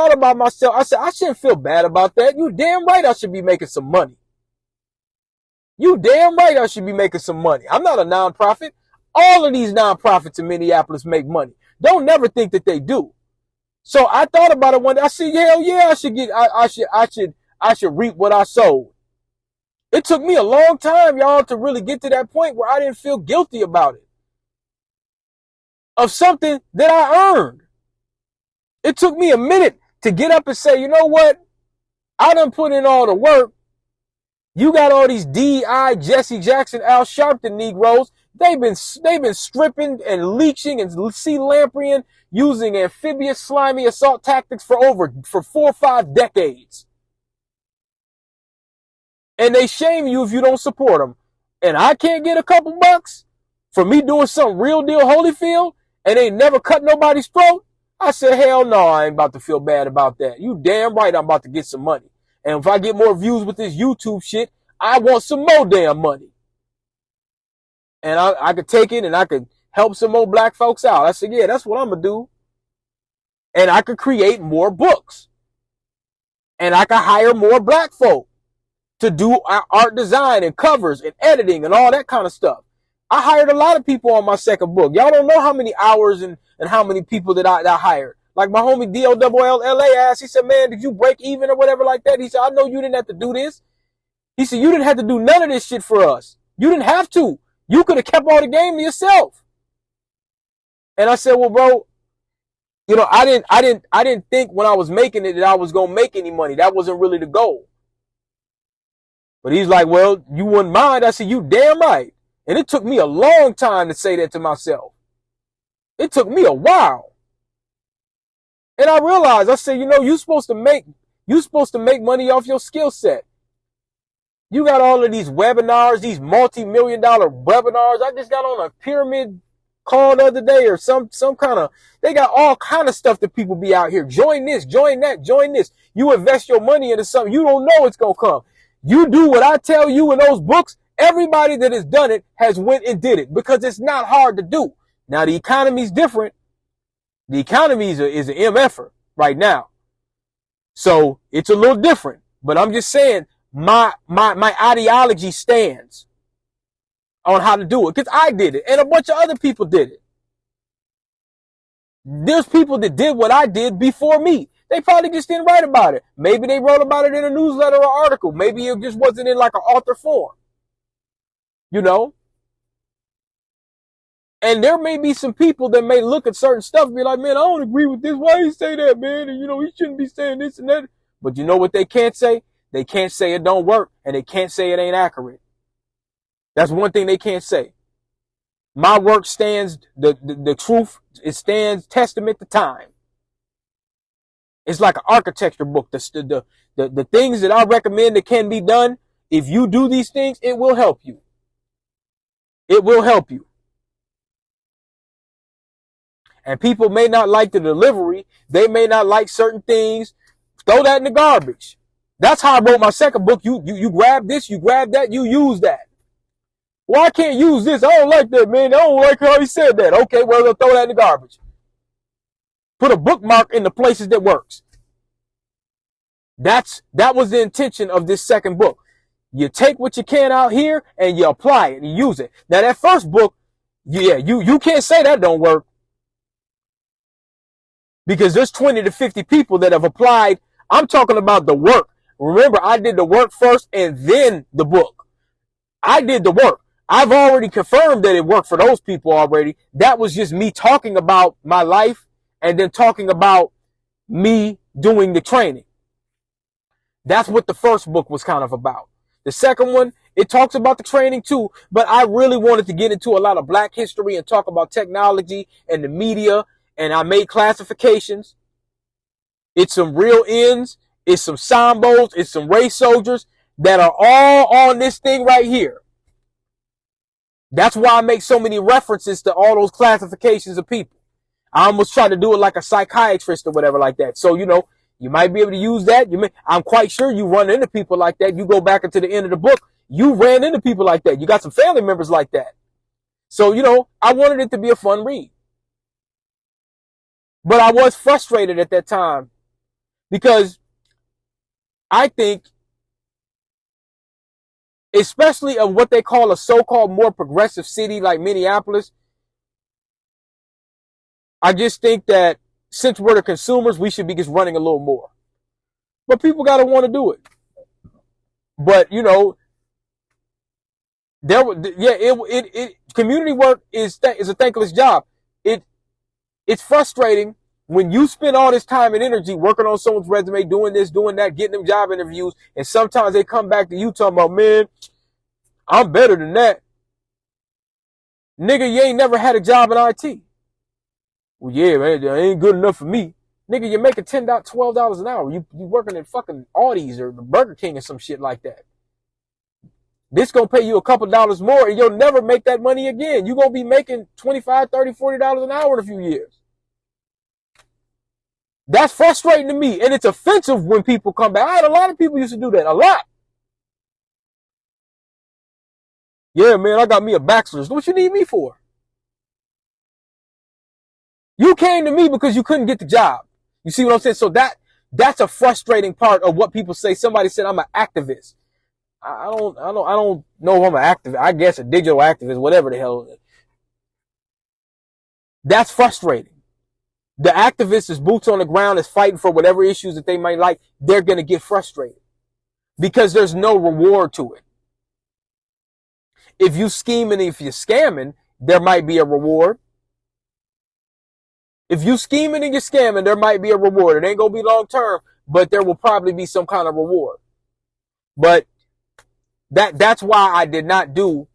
thought about myself. I said, I shouldn't feel bad about that. You damn right I should be making some money. You damn right I should be making some money. I'm not a nonprofit. All of these nonprofits in Minneapolis make money. Don't never think that they do. So I thought about it one day. I said, hell yeah, I should reap what I sowed. It took me a long time, y'all, to really get to that point where I didn't feel guilty about it. Of something that I earned. It took me a minute to get up and say, you know what? I done put in all the work. You got all these D.I., Jesse Jackson, Al Sharpton Negroes. They've been stripping and leeching and sea lampreying using amphibious slimy assault tactics for 4 or 5 decades. And they shame you if you don't support them. And I can't get a couple bucks for me doing some real deal Holyfield and they never cut nobody's throat. I said, hell no, I ain't about to feel bad about that. You damn right I'm about to get some money. And if I get more views with this YouTube shit, I want some more damn money. And I could take it and I could help some more black folks out. I said, yeah, that's what I'm going to do. And I could create more books. And I could hire more black folk to do art design and covers and editing and all that kind of stuff. I hired a lot of people on my second book. Y'all don't know how many hours and how many people that I hired. Like my homie DOLLA asked, he said, man, did you break even or whatever like that? He said, I know you didn't have to do this. He said, you didn't have to do none of this shit for us. You didn't have to. You could have kept all the game to yourself. And I said, well, bro, you know, I didn't think when I was making it that I was going to make any money. That wasn't really the goal. But he's like, well, you wouldn't mind. I said, you damn right. And it took me a long time to say that to myself. It took me a while. And I realized, I said, you know, you're supposed to make money off your skill set. You got all of these webinars, these multi-million-dollar webinars. I just got on a pyramid call the other day or some kind of, they got all kind of stuff that people be out here. Join this, join that, join this. You invest your money into something. You don't know it's going to come. You do what I tell you in those books. Everybody that has done it has went and did it because it's not hard to do. Now the economy's different. The economy is an MFer right now. So it's a little different, but I'm just saying my ideology stands on how to do it because I did it and a bunch of other people did it. There's people that did what I did before me. They probably just didn't write about it. Maybe they wrote about it in a newsletter or article. Maybe it just wasn't in like an author form. You know? And there may be some people that may look at certain stuff and be like, man, I don't agree with this. Why you say that, man? And you know, he shouldn't be saying this and that. But you know what they can't say? They can't say it don't work and they can't say it ain't accurate. That's one thing they can't say. My work stands, the truth, it stands testament to time. It's like an architecture book. The things that I recommend that can be done, if you do these things, it will help you. It will help you. And people may not like the delivery. They may not like certain things. Throw that in the garbage. That's how I wrote my second book. You grab this, you grab that, you use that. Well, I can't use this. I don't like that, man. I don't like how he said that. Okay, well, they'll throw that in the garbage. Put a bookmark in the places that works. That was the intention of this second book. You take what you can out here and you apply it and you use it. Now that first book, yeah, you can't say that don't work. Because there's 20 to 50 people that have applied. I'm talking about the work. Remember, I did the work first and then the book. I did the work. I've already confirmed that it worked for those people already. That was just me talking about my life and then talking about me doing the training. That's what the first book was kind of about. The second one, it talks about the training too, but I really wanted to get into a lot of black history and talk about technology and the media, and I made classifications. It's some real ends, it's some Sambos, it's some race soldiers that are all on this thing right here. That's why I make so many references to all those classifications of people. I almost try to do it like a psychiatrist or whatever like that. So, you know, you might be able to use that. I'm quite sure you run into people like that. You go back into the end of the book, you ran into people like that. You got some family members like that. So, you know, I wanted it to be a fun read. But I was frustrated at that time Because I think, especially of what they call a so-called more progressive city like Minneapolis, I just think that since we're the consumers, we should be just running a little more. But people got to want to do it. But, you know, community work is a thankless job. It's frustrating when you spend all this time and energy working on someone's resume, doing this, doing that, getting them job interviews, and sometimes they come back to you talking about, man, I'm better than that. Nigga, you ain't never had a job in IT. Well, yeah, man, that ain't good enough for me. Nigga, you're making $12 an hour. You working at fucking Audi's or the Burger King or some shit like that. This gonna pay you a couple dollars more and you'll never make that money again. You're gonna be making $25, $30, $40 an hour in a few years. That's frustrating to me. And it's offensive when people come back. I had a lot of people used to do that. A lot. Yeah, man, I got me a bachelor's. What you need me for? You came to me because you couldn't get the job. You see what I'm saying? So that's a frustrating part of what people say. Somebody said I'm an activist. I don't know if I'm an activist. I guess a digital activist, whatever the hell. That's frustrating. The activist is boots on the ground, is fighting for whatever issues that they might like. They're going to get frustrated because there's no reward to it. If you scheming, if you're scamming, there might be a reward. If you scheming and you're scamming, there might be a reward. It ain't going to be long term, but there will probably be some kind of reward. But that's why I didn't do,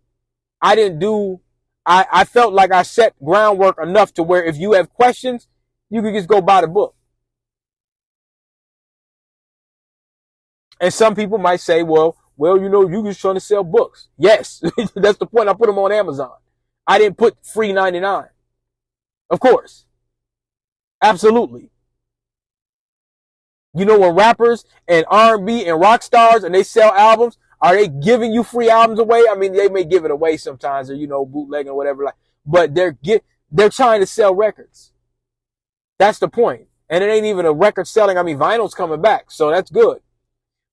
I felt like I set groundwork enough to where if you have questions, you can just go buy the book. And some people might say, well, you know, you just trying to sell books. Yes, that's the point. I put them on Amazon. I didn't put free 99. Of course. Absolutely. You know, when rappers and R&B and rock stars and they sell albums, are they giving you free albums away? I mean, they may give it away sometimes, or, you know, bootlegging or whatever, like, but they're trying to sell records. That's the point. And it ain't even a record selling. I mean, vinyl's coming back, so that's good.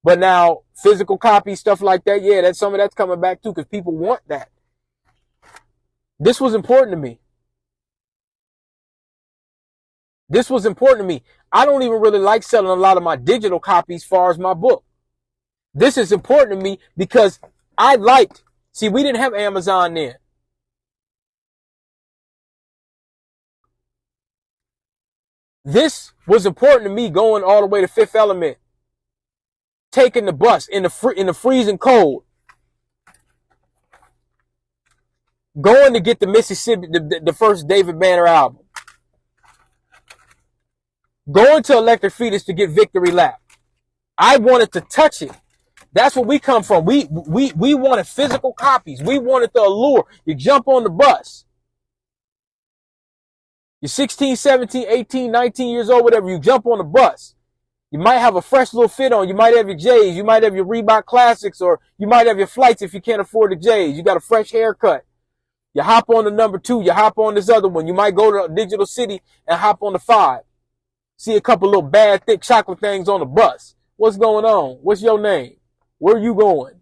But now physical copy, stuff like that, yeah, that's some of that's coming back too, because people want that. This was important to me. This was important to me. I don't even really like selling a lot of my digital copies as far as my book. This is important to me because see, we didn't have Amazon then. This was important to me going all the way to Fifth Element, taking the bus in the freezing cold, going to get the Mississippi, the first David Banner album, going to Electric Fetus to get Victory Lap. I wanted to touch it. That's where we come from. We wanted physical copies. We wanted the allure. You jump on the bus. You're 16, 17, 18, 19 years old, whatever. You jump on the bus. You might have a fresh little fit on. You might have your J's. You might have your Reebok Classics, or you might have your Flights if you can't afford the J's. You got a fresh haircut. You hop on the number 2. You hop on this other one. You might go to Digital City and hop on the 5. See a couple little bad, thick chocolate things on the bus. What's going on? What's your name? Where are you going?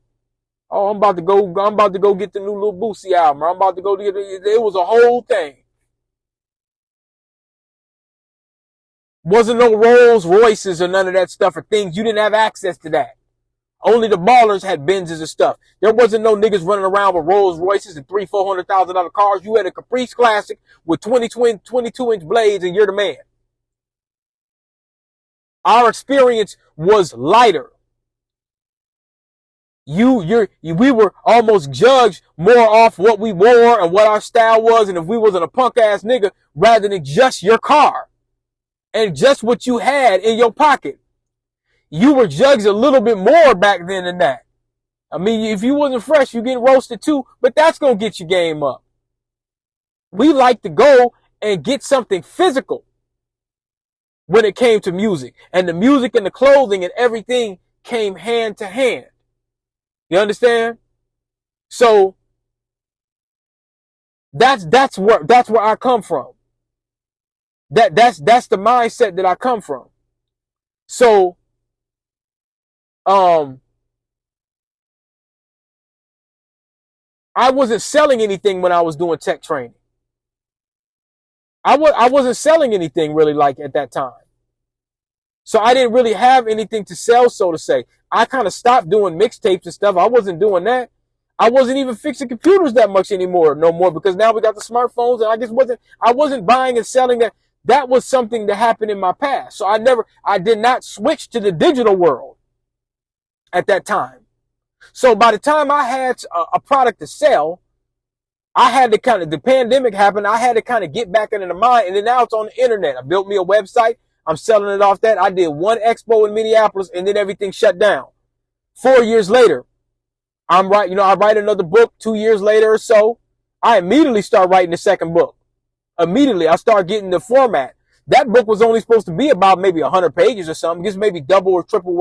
Oh, I'm about to go get the new Lil Boosie album. I'm about to go get it. It was a whole thing. Wasn't no Rolls Royces or none of that stuff or things. You didn't have access to that. Only the ballers had Benzes and stuff. There wasn't no niggas running around with Rolls Royces and $300,000-$400,000 cars. You had a Caprice Classic with 22-inch blades and you're the man. Our experience was lighter. We were almost judged more off what we wore and what our style was, and if we wasn't a punk ass nigga, rather than just your car and just what you had in your pocket. You were judged a little bit more back then than that. I mean, if you wasn't fresh, you getting roasted too, but that's gonna get your game up. We like to go and get something physical when it came to music, and the music and the clothing and everything came hand to hand. You understand? So that's where I come from. That's the mindset that I come from. So, I wasn't selling anything when I was doing tech training. I wasn't selling anything really like at that time. So I didn't really have anything to sell, so to say. I kind of stopped doing mixtapes and stuff. I wasn't doing that. I wasn't even fixing computers that much anymore, no more, because now we got the smartphones, and I wasn't buying and selling that. That was something that happened in my past. So I did not switch to the digital world at that time. So by the time I had a product to sell, I had to the pandemic happened. I had to kind of get back into the mind, and then now it's on the internet. I built me a website. I'm selling it off that. I did one expo in Minneapolis, and then everything shut down. 4 years later, I write another book 2 years later or so. I immediately start writing the second book. Immediately, I start getting the format. That book was only supposed to be about maybe 100 pages or something, just maybe double or triple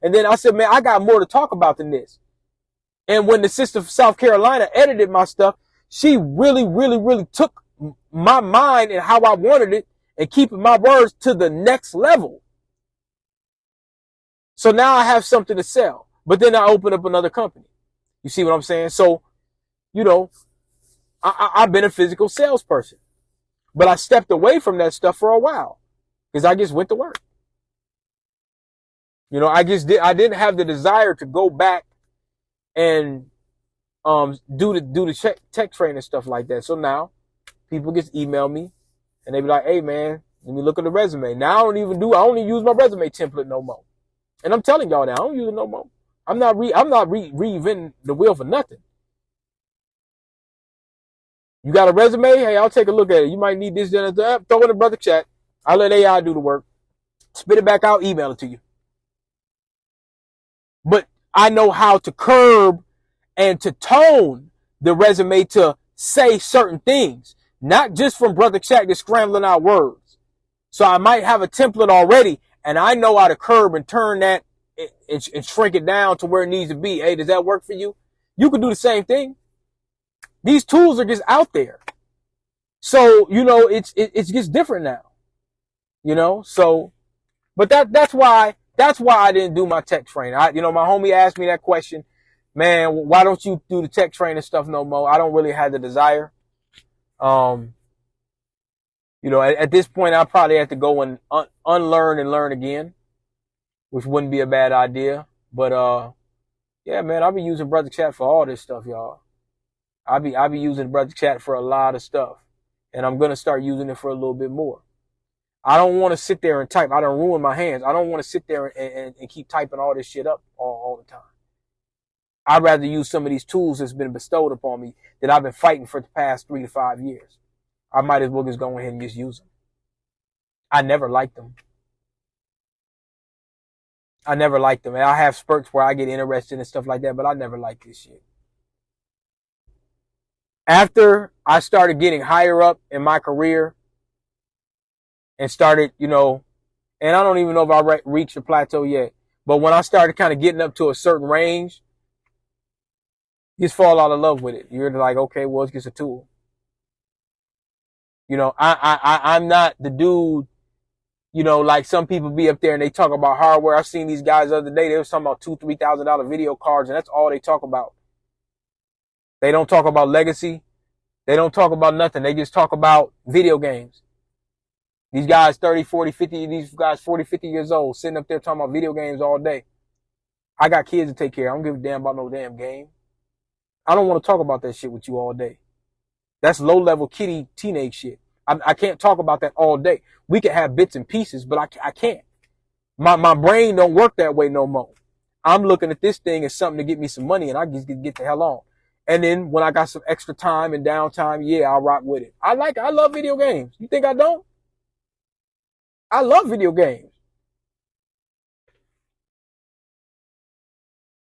and then I said, man, I got more to talk about than this. And when the sister from South Carolina edited my stuff, she really, really, really took my mind and how I wanted it and keeping my words to the next level. So now I have something to sell. But then I open up another company. You see what I'm saying? So, I've been a physical salesperson. But I stepped away from that stuff for a while because I just went to work. I didn't have the desire to go back and do the tech training and stuff like that. So now people just email me and they be like, hey man, let me look at the resume. Now I don't even use my resume template no more. And I'm telling y'all now, I don't use it no more. I'm not reinventing the wheel for nothing. You got a resume? Hey, I'll take a look at it. You might need this, that, throw it in the brother chat. I'll let AI do the work. Spit it back out, email it to you. But I know how to curb and to tone the resume to say certain things, not just from brother chat just scrambling out words. So I might have a template already, and I know how to curb and turn that and shrink it down to where it needs to be. Hey, does that work for you? You can do the same thing. These tools are just out there. So, it's just different now. So, but that's why I didn't do my tech training. My homie asked me that question, man, why don't you do the tech training stuff no more? I don't really have the desire. At this point, I probably have to go and unlearn and learn again, which wouldn't be a bad idea. But, yeah, man, I'll be using brother chat for all this stuff, y'all. I'll be using brother chat for a lot of stuff, and I'm going to start using it for a little bit more. I don't want to sit there and type. I don't ruin my hands. I don't want to sit there and keep typing all this shit up all the time. I'd rather use some of these tools that's been bestowed upon me that I've been fighting for the past 3 to 5 years. I might as well just go ahead and just use them. I never liked them. And I have spurts where I get interested in stuff like that, but I never liked this shit. After I started getting higher up in my career and started, and I don't even know if I reached a plateau yet, but when I started kind of getting up to a certain range, you just fall out of love with it. You're like, okay, well, it's just a tool. I'm not the dude, like some people be up there and they talk about hardware. I've seen these guys the other day. They was talking about $2,000-$3,000 video cards, and that's all they talk about. They don't talk about legacy. They don't talk about nothing. They just talk about video games. These guys 30, 40, 50, these guys 40, 50 years old sitting up there talking about video games all day. I got kids to take care of. I don't give a damn about no damn game. I don't want to talk about that shit with you all day. That's low-level kiddie teenage shit. I can't talk about that all day. We can have bits and pieces, but I can't. My brain don't work that way no more. I'm looking at this thing as something to get me some money, and I just get the hell on. And then when I got some extra time and downtime, yeah, I'll rock with it. I love video games. You think I don't? I love video games.